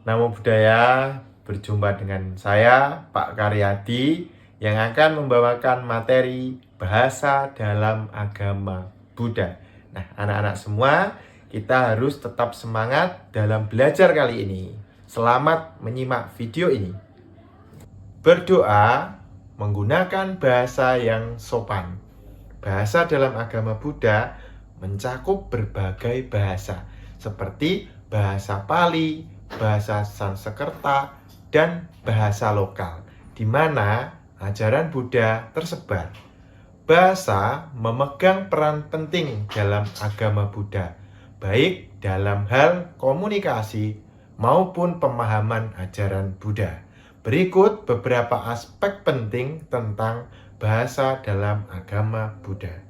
Namo Buddhaya, berjumpa dengan saya Pak Karyadi yang akan membawakan materi bahasa dalam agama Buddha. Nah, anak-anak semua, kita harus tetap semangat dalam belajar kali ini. Selamat menyimak video ini. Berdoa menggunakan bahasa yang sopan. Bahasa dalam agama Buddha mencakup berbagai bahasa, seperti bahasa Pali, bahasa Sanskerta, dan bahasa lokal, di mana ajaran Buddha tersebar. Bahasa memegang peran penting dalam agama Buddha, baik dalam hal komunikasi maupun pemahaman ajaran Buddha. Berikut beberapa aspek penting tentang bahasa dalam agama Buddha.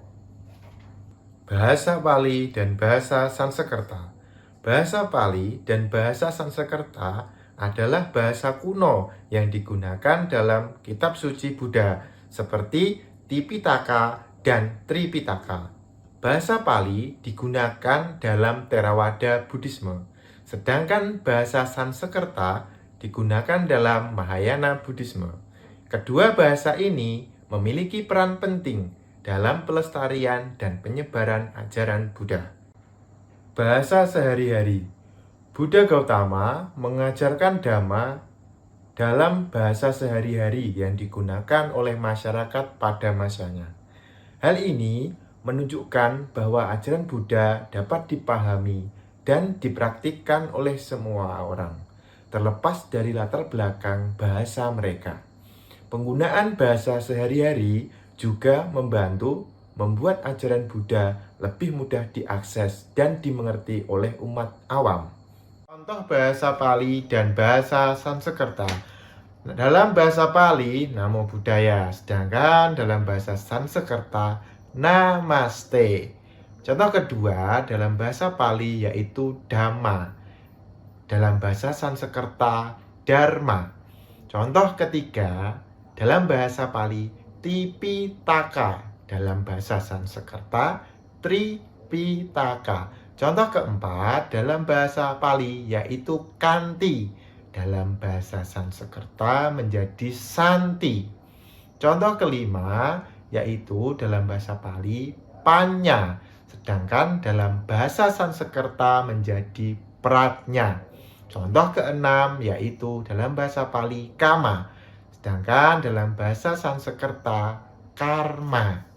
Bahasa Pali dan bahasa Sanskerta. Bahasa Pali dan bahasa Sanskerta adalah bahasa kuno yang digunakan dalam kitab suci Buddha seperti Tipitaka dan Tripitaka. Bahasa Pali digunakan dalam Theravada Buddhisme, sedangkan bahasa Sanskerta digunakan dalam Mahayana Buddhisme. Kedua bahasa ini memiliki peran penting dalam pelestarian dan penyebaran ajaran Buddha. Bahasa sehari-hari. Buddha Gautama mengajarkan Dhamma dalam bahasa sehari-hari yang digunakan oleh masyarakat pada masanya. Hal ini menunjukkan bahwa ajaran Buddha dapat dipahami dan dipraktikkan oleh semua orang, terlepas dari latar belakang bahasa mereka. Penggunaan bahasa sehari-hari juga membantu membuat ajaran Buddha lebih mudah diakses dan dimengerti oleh umat awam. Contoh bahasa Pali dan bahasa Sanskerta. Dalam bahasa Pali, Namo Buddhaya, sedangkan dalam bahasa Sanskerta, Namaste. Contoh kedua dalam bahasa Pali yaitu Dhamma. Dalam bahasa Sanskerta, Dharma. Contoh ketiga dalam bahasa Pali, Tipitaka. Dalam bahasa Sanskerta, Tripitaka. Contoh keempat dalam bahasa Pali yaitu Kanti. Dalam bahasa Sanskerta menjadi Santi. Contoh kelima yaitu dalam bahasa Pali Panya. Sedangkan dalam bahasa Sanskerta menjadi Pratnya. Contoh keenam yaitu dalam bahasa Pali Kama. Sedangkan dalam bahasa Sanskerta Karma.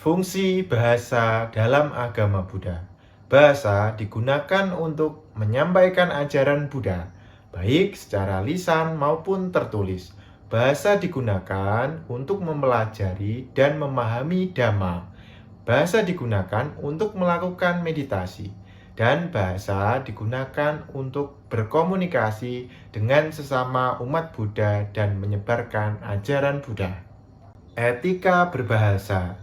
Fungsi bahasa dalam agama Buddha. Bahasa digunakan untuk menyampaikan ajaran Buddha, baik secara lisan maupun tertulis. Bahasa digunakan untuk mempelajari dan memahami Dhamma. Bahasa digunakan untuk melakukan meditasi. Dan bahasa digunakan untuk berkomunikasi dengan sesama umat Buddha dan menyebarkan ajaran Buddha. Etika berbahasa.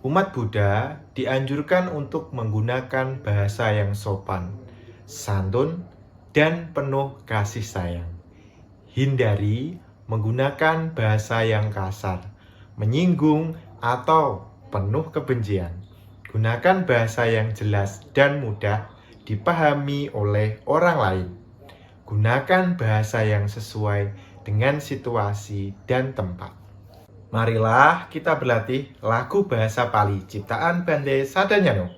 Umat Buddha dianjurkan untuk menggunakan bahasa yang sopan, santun, dan penuh kasih sayang. Hindari menggunakan bahasa yang kasar, menyinggung, atau penuh kebencian. Gunakan bahasa yang jelas dan mudah dipahami oleh orang lain. Gunakan bahasa yang sesuai dengan situasi dan tempat. Marilah kita berlatih lagu bahasa Pali ciptaan Bante Sadanyano.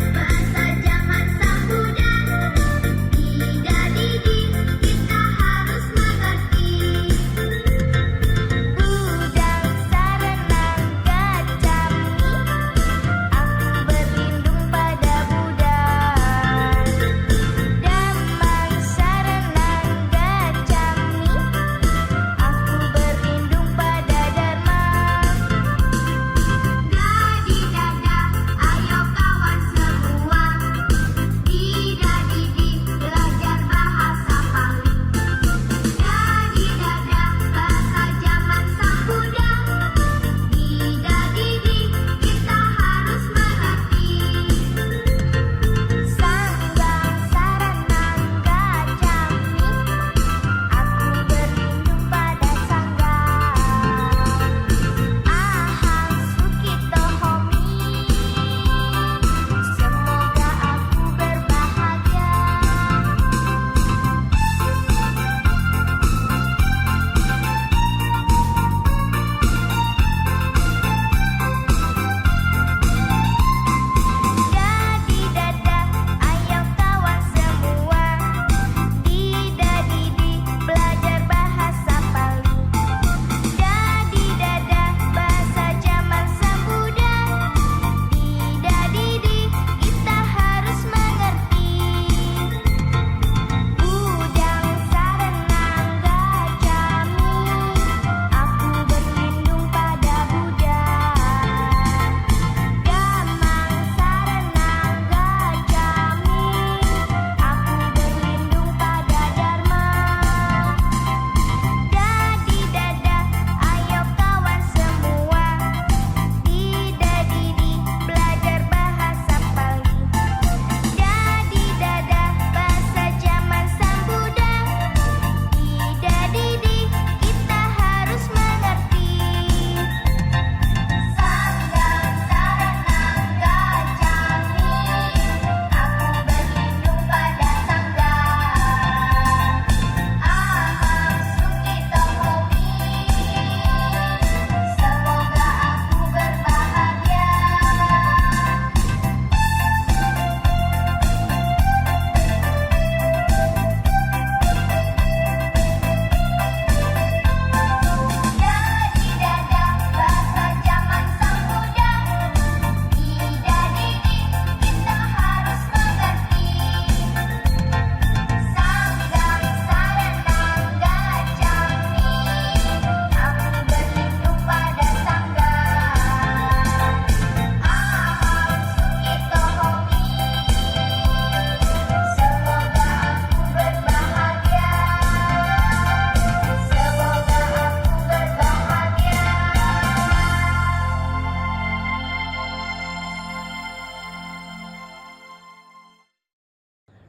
Bahasa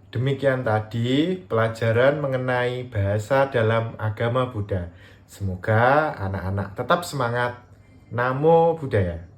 Demikian tadi pelajaran mengenai bahasa dalam agama Buddha. Semoga anak-anak tetap semangat. Namo Buddhaya.